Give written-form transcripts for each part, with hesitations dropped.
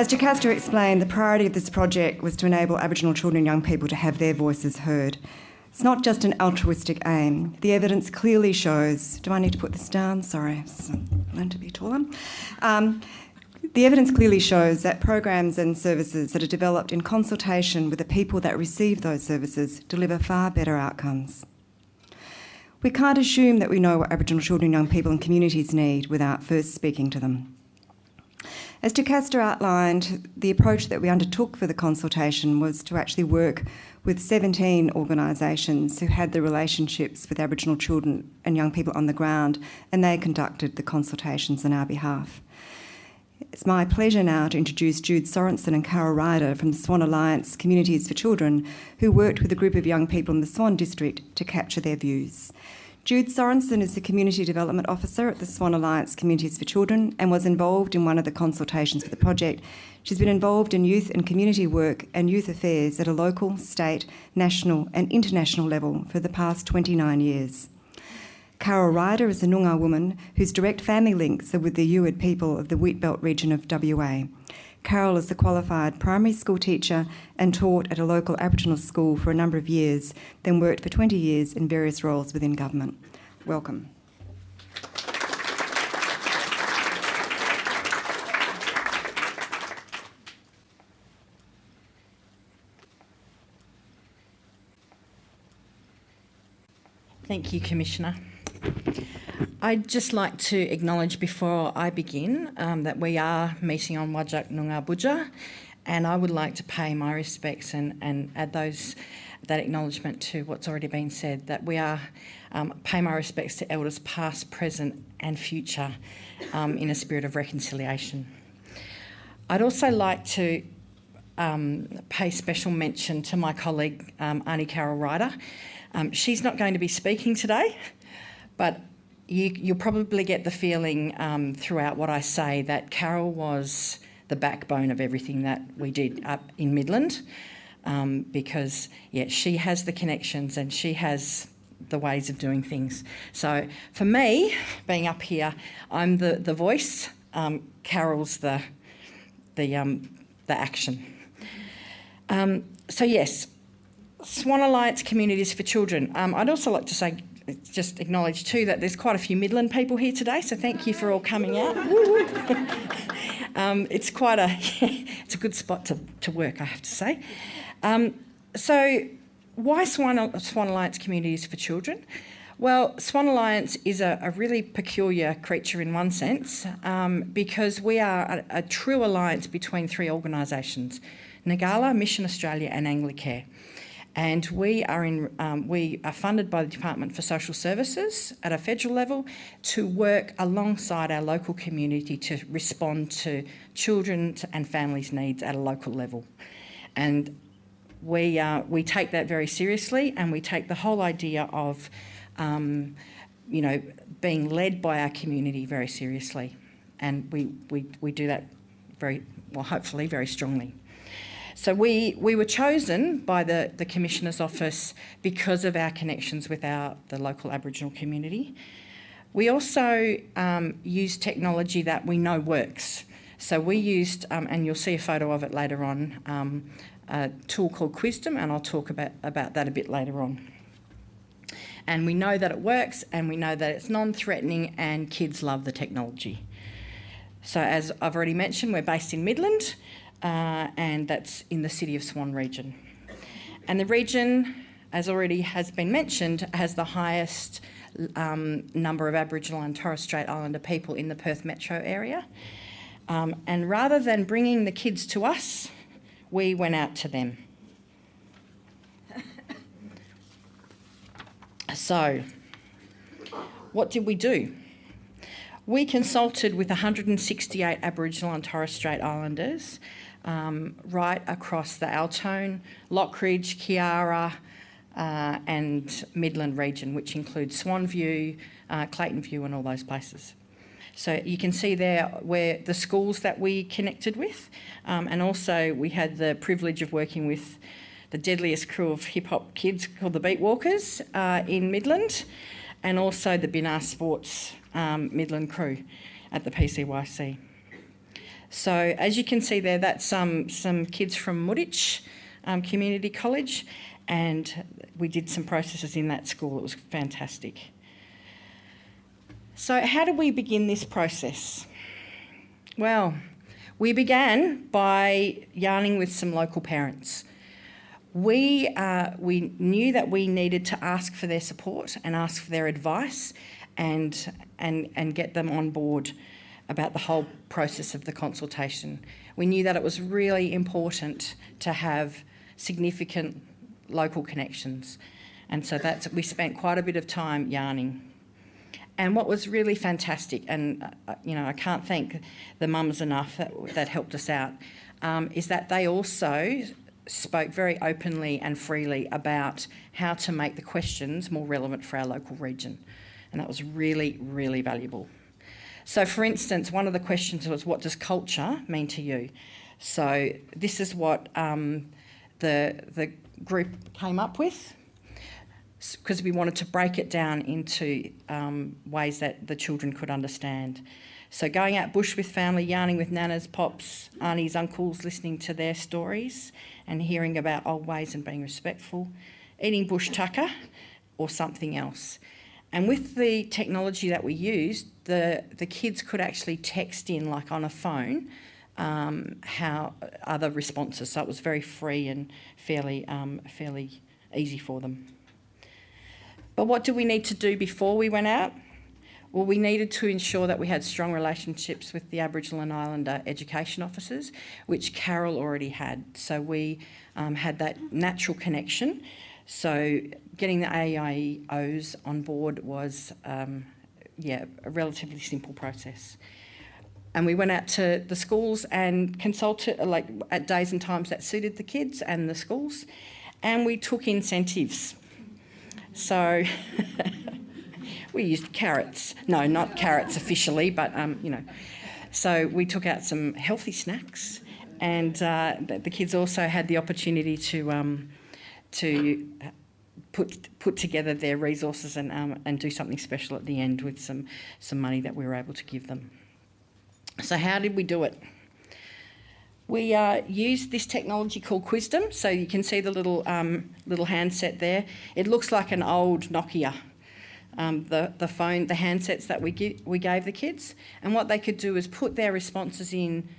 As Jocasta explained, the priority of this project was to enable Aboriginal children and young people to have their voices heard. It's not just an altruistic aim. The evidence clearly shows... Do I need to put this down? Sorry, I learned to be taller. The evidence clearly shows that programs and services that are developed in consultation with the people that receive those services deliver far better outcomes. We can't assume that we know what Aboriginal children, young people and communities need without first speaking to them. As Jocasta outlined, the approach that we undertook for the consultation was to actually work with 17 organisations who had the relationships with Aboriginal children and young people on the ground, and they conducted the consultations on our behalf. It's my pleasure now to introduce Jude Sorensen and Carol Ryder from the Swan Alliance Communities for Children, who worked with a group of young people in the Swan District to capture their views. Jude Sorensen is the Community Development Officer at the Swan Alliance Communities for Children and was involved in one of the consultations for the project. She's been involved in youth and community work and youth affairs at a local, state, national and international level for the past 29 years. Carol Ryder is a Noongar woman whose direct family links are with the Yuid people of the Wheatbelt region of WA. Carol is a qualified primary school teacher and taught at a local Aboriginal school for a number of years, then worked for 20 years in various roles within government. Welcome. Thank you, Commissioner. I'd just like to acknowledge before I begin that we are meeting on Whadjuk Noongar Budja, and I would like to pay my respects and add that acknowledgement to what's already been said, that we are pay my respects to elders past, present and future in a spirit of reconciliation. I'd also like to pay special mention to my colleague, Auntie Carol Ryder. She's not going to be speaking today, but you'll probably get the feeling throughout what I say that Carol was the backbone of everything that we did up in Midland, because, she has the connections and she has the ways of doing things. So for me, being up here, I'm the voice, Carol's the action. So yes, Swan Alliance Communities for Children. I'd also like to say, just acknowledge too that there's quite a few Midland people here today, so thank you for all coming out. It's quite it's a good spot to work, I have to say. So why Swan Alliance Communities for Children? Well, Swan Alliance is a really peculiar creature in one sense, because we are a true alliance between three organisations: Nagala, Mission Australia and Anglicare. And we are funded by the Department for Social Services at a federal level to work alongside our local community to respond to children and families' needs at a local level. And we take that very seriously, and we take the whole idea of being led by our community very seriously. And we do that hopefully very strongly. So we were chosen by the Commissioner's Office because of our connections with the local Aboriginal community. We also use technology that we know works. So we used, and you'll see a photo of it later on, a tool called Qwizdom, and I'll talk about that a bit later on. And we know that it works, and we know that it's non-threatening, and kids love the technology. So as I've already mentioned, we're based in Midland, and that's in the City of Swan region. And the region, as already has been mentioned, has the highest number of Aboriginal and Torres Strait Islander people in the Perth metro area. And rather than bringing the kids to us, we went out to them. So, what did we do? We consulted with 168 Aboriginal and Torres Strait Islanders right across the Altone, Lockridge, Kiara and Midland region, which includes Swan View, Clayton View and all those places. So you can see there where the schools that we connected with, and also we had the privilege of working with the deadliest crew of hip-hop kids called the Beatwalkers in Midland, and also the Binar Sports Midland crew at the PCYC. So as you can see there, that's some kids from Mooditch Community College, and we did some processes in that school. It was fantastic. So how did we begin this process? Well, we began by yarning with some local parents. We knew that we needed to ask for their support and ask for their advice and get them on board about the whole process of the consultation. We knew that it was really important to have significant local connections, and so we spent quite a bit of time yarning. And what was really fantastic, and I can't thank the mums enough that helped us out, is that they also spoke very openly and freely about how to make the questions more relevant for our local region. And that was really, really valuable. So, for instance, one of the questions was, what does culture mean to you? So this is what the group came up with, because we wanted to break it down into ways that the children could understand. So going out bush with family, yarning with nanas, pops, aunties, uncles, listening to their stories and hearing about old ways and being respectful, eating bush tucker or something else. And with the technology that we used, the kids could actually text in, like on a phone, how other responses. So it was very free and fairly easy for them. But what do we need to do before we went out? Well, we needed to ensure that we had strong relationships with the Aboriginal and Islander education officers, which Carol already had. So we had that natural connection. So getting the AIOs on board was, a relatively simple process. And we went out to the schools and consulted, at days and times that suited the kids and the schools, and we took incentives. So we used carrots. No, not carrots officially, but, So we took out some healthy snacks, and the kids also had the opportunity to put together their resources and do something special at the end with some money that we were able to give them. So how did we do it? We used this technology called Qwizdom. So you can see the little handset there. It looks like an old Nokia, the phone, the handsets that we gave the kids. And what they could do is put their responses in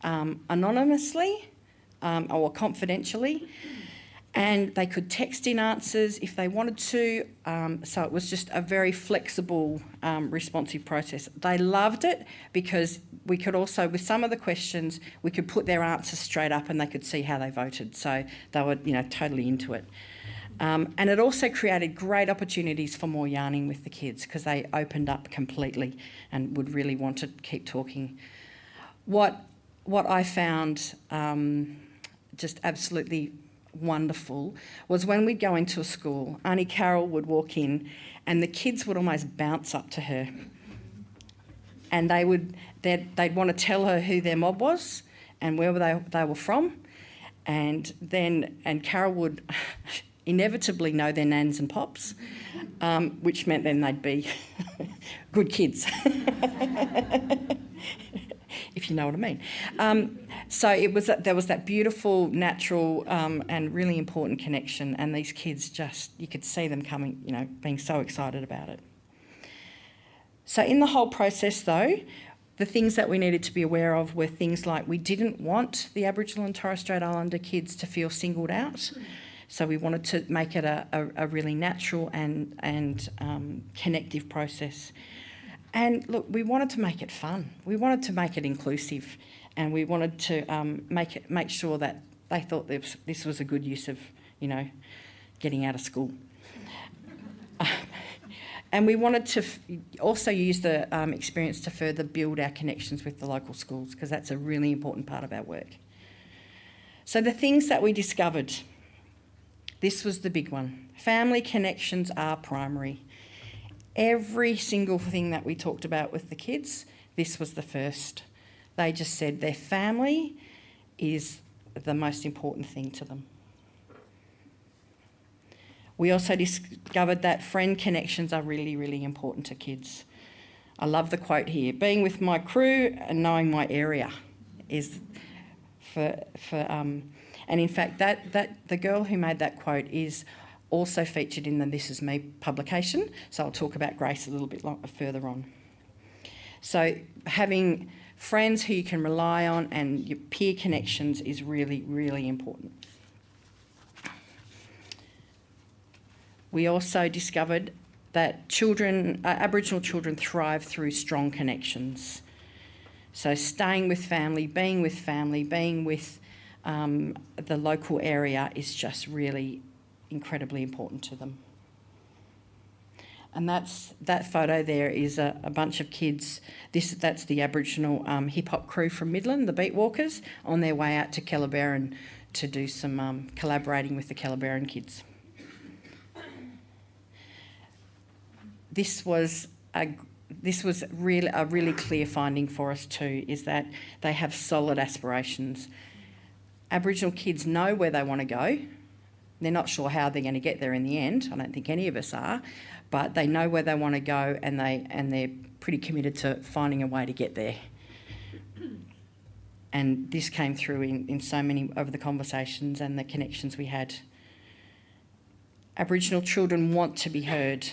anonymously or confidentially, and they could text in answers if they wanted to. So it was just a very flexible, responsive process. They loved it because we could also, with some of the questions, we could put their answers straight up and they could see how they voted. So they were, totally into it. And it also created great opportunities for more yarning with the kids because they opened up completely and would really want to keep talking. What I found just absolutely wonderful was when we'd go into a school, Auntie Carol would walk in and the kids would almost bounce up to her, and they'd want to tell her who their mob was and where they were from, and Carol would inevitably know their nans and pops, which meant then they'd be good kids. If you know what I mean. So there was that beautiful, natural and really important connection, and these kids you could see them coming, being so excited about it. So in the whole process though, the things that we needed to be aware of were things like we didn't want the Aboriginal and Torres Strait Islander kids to feel singled out. So we wanted to make it a really natural and connective process. And look, we wanted to make it fun. We wanted to make it inclusive, and we wanted to make sure that they thought this was a good use of, getting out of school. And we wanted to also use the experience to further build our connections with the local schools, because that's a really important part of our work. So the things that we discovered, this was the big one. Family connections are primary. Every single thing that we talked about with the kids, this was the first. They just said their family is the most important thing to them. We also discovered that friend connections are really, really important to kids. I love the quote here, being with my crew and knowing my area. is and in fact that the girl who made that quote is also featured in the This Is Me publication, so I'll talk about Grace a little bit further on. So having friends who you can rely on and your peer connections is really, really important. We also discovered that Aboriginal children thrive through strong connections. So staying with family, being with the local area is just really incredibly important to them. And that photo there is a bunch of kids. That's the Aboriginal hip hop crew from Midland, the Beat Walkers, on their way out to Kellerberrin to do some collaborating with the Kellerberrin kids. This was a really clear finding for us too, is that they have solid aspirations. Aboriginal kids know where they want to go. They're not sure how they're going to get there in the end. I don't think any of us are, but they know where they want to go, and they're pretty committed to finding a way to get there. And this came through in so many of the conversations and the connections we had. Aboriginal children want to be heard.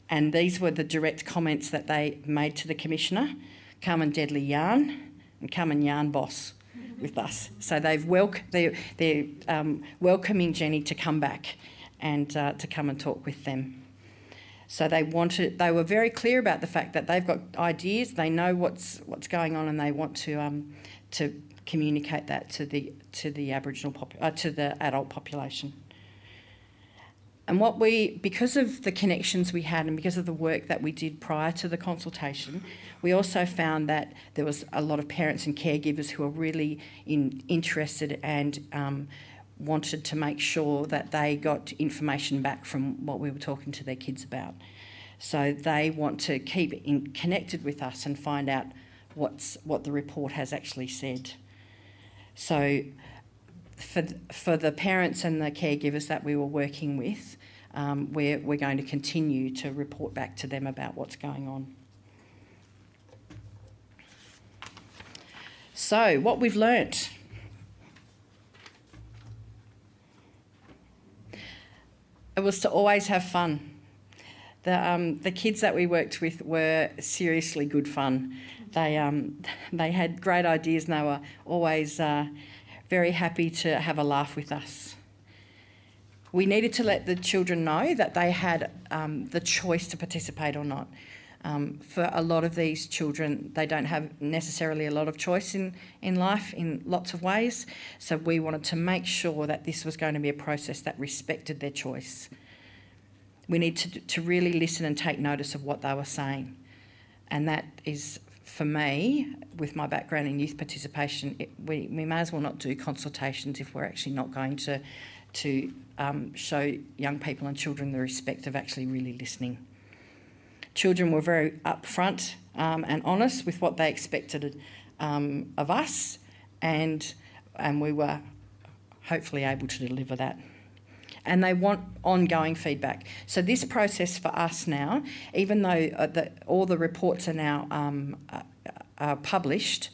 And these were the direct comments that they made to the Commissioner. Come and deadly yarn, and come and yarn boss with us. So they're welcoming Jenny to come back and to come and talk with them. So they were very clear about the fact that they've got ideas, they know what's going on, and they want to communicate that to the Aboriginal to the adult population. And because of the connections we had and because of the work that we did prior to the consultation, we also found that there was a lot of parents and caregivers who were really interested and wanted to make sure that they got information back from what we were talking to their kids about. So they want to keep connected with us and find out what the report has actually said. So for the parents and the caregivers that we were working with, we're going to continue to report back to them about what's going on. So, what we've learnt. It was to always have fun. The kids that we worked with were seriously good fun. They had great ideas and they were always very happy to have a laugh with us. We needed to let the children know that they had the choice to participate or not. For a lot of these children, they don't have necessarily a lot of choice in life in lots of ways. So we wanted to make sure that this was going to be a process that respected their choice. We need to really listen and take notice of what they were saying. And that is, for me, with my background in youth participation, we may as well not do consultations if we're actually not going to show young people and children the respect of actually really listening. Children were very upfront and honest with what they expected of us, and we were hopefully able to deliver that. And they want ongoing feedback. So this process for us now, even though all the reports are now published,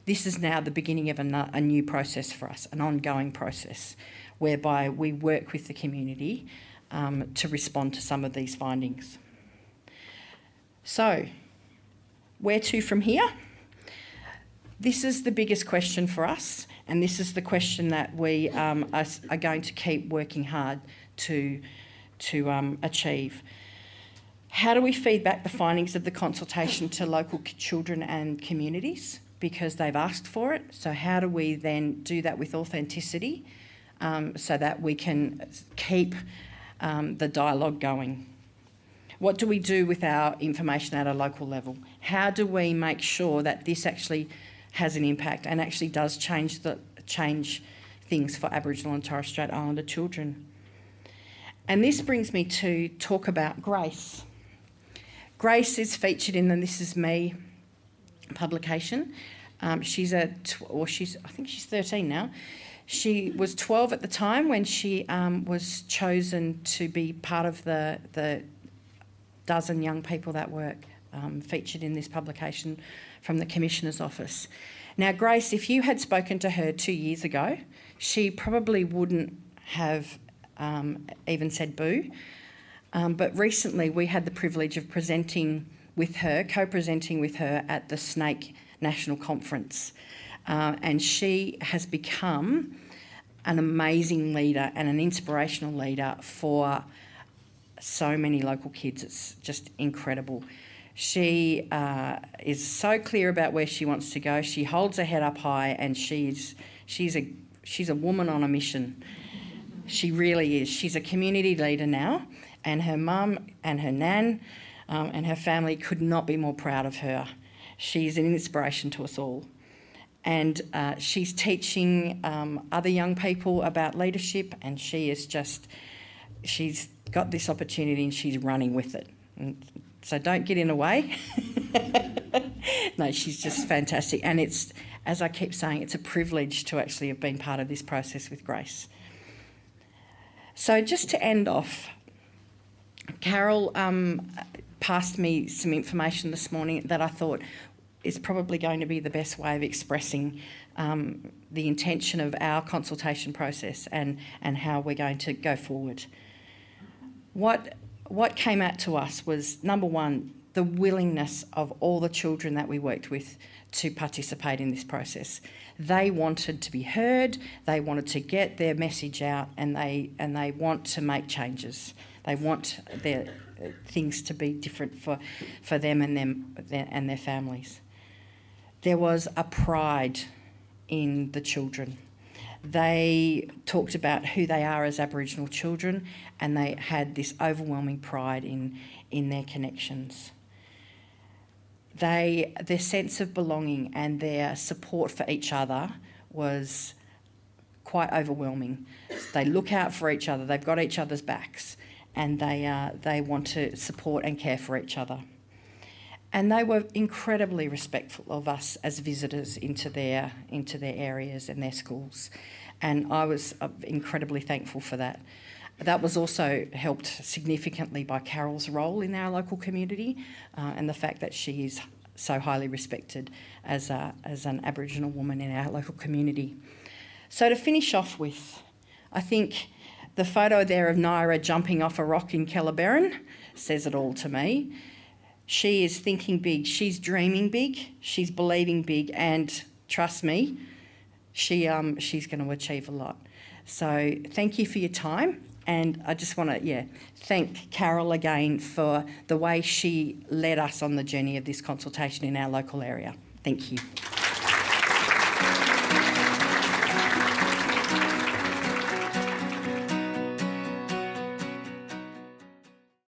this is now the beginning of a new process for us, an ongoing process, whereby we work with the community to respond to some of these findings. So, where to from here? This is the biggest question for us, and this is the question that we are going to keep working hard to achieve. How do we feed back the findings of the consultation to local children and communities? Because they've asked for it. So how do we then do that with authenticity so that we can keep the dialogue going? What do we do with our information at a local level? How do we make sure that this actually has an impact and actually does change things for Aboriginal and Torres Strait Islander children? And this brings me to talk about Grace. Grace is featured in the This Is Me publication. I think she's 13 now. She was 12 at the time when she was chosen to be part of the dozen young people that work featured in this publication from the Commissioner's Office. Now, Grace, if you had spoken to her 2 years ago, she probably wouldn't have even said boo. But recently we had the privilege of presenting with her, co-presenting with her at the Snake National Conference. And she has become an amazing leader and an inspirational leader for so many local kids. It's just incredible. She is so clear about where she wants to go. She holds her head up high, and she's a woman on a mission. She really is. She's a community leader now, and her mum and her nan and her family could not be more proud of her. She's an inspiration to us all. And she's teaching other young people about leadership, and she's got this opportunity and she's running with it. And so don't get in the way. No, she's just fantastic. And it's, as I keep saying, it's a privilege to actually have been part of this process with Grace. So just to end off, Carol passed me some information this morning that I thought is probably going to be the best way of expressing the intention of our consultation process and how we're going to go forward. What came out to us was, number one, the willingness of all the children that we worked with to participate in this process. They wanted to be heard, they wanted to get their message out, and they want to make changes. They want their things to be different for them and their families. There was a pride in the children. They talked about who they are as Aboriginal children, and they had this overwhelming pride in their connections. Their sense of belonging and their support for each other was quite overwhelming. They look out for each other, they've got each other's backs, and they want to support and care for each other. And they were incredibly respectful of us as visitors into their areas and their schools. And I was incredibly thankful for that. That was also helped significantly by Carol's role in our local community and the fact that she is so highly respected as an Aboriginal woman in our local community. So to finish off with, I think the photo there of Naira jumping off a rock in Kellerberrin says it all to me. She is thinking big, she's dreaming big, she's believing big, and trust me, she's going to achieve a lot. So thank you for your time, and I just want to thank Carol again for the way she led us on the journey of this consultation in our local area. Thank you.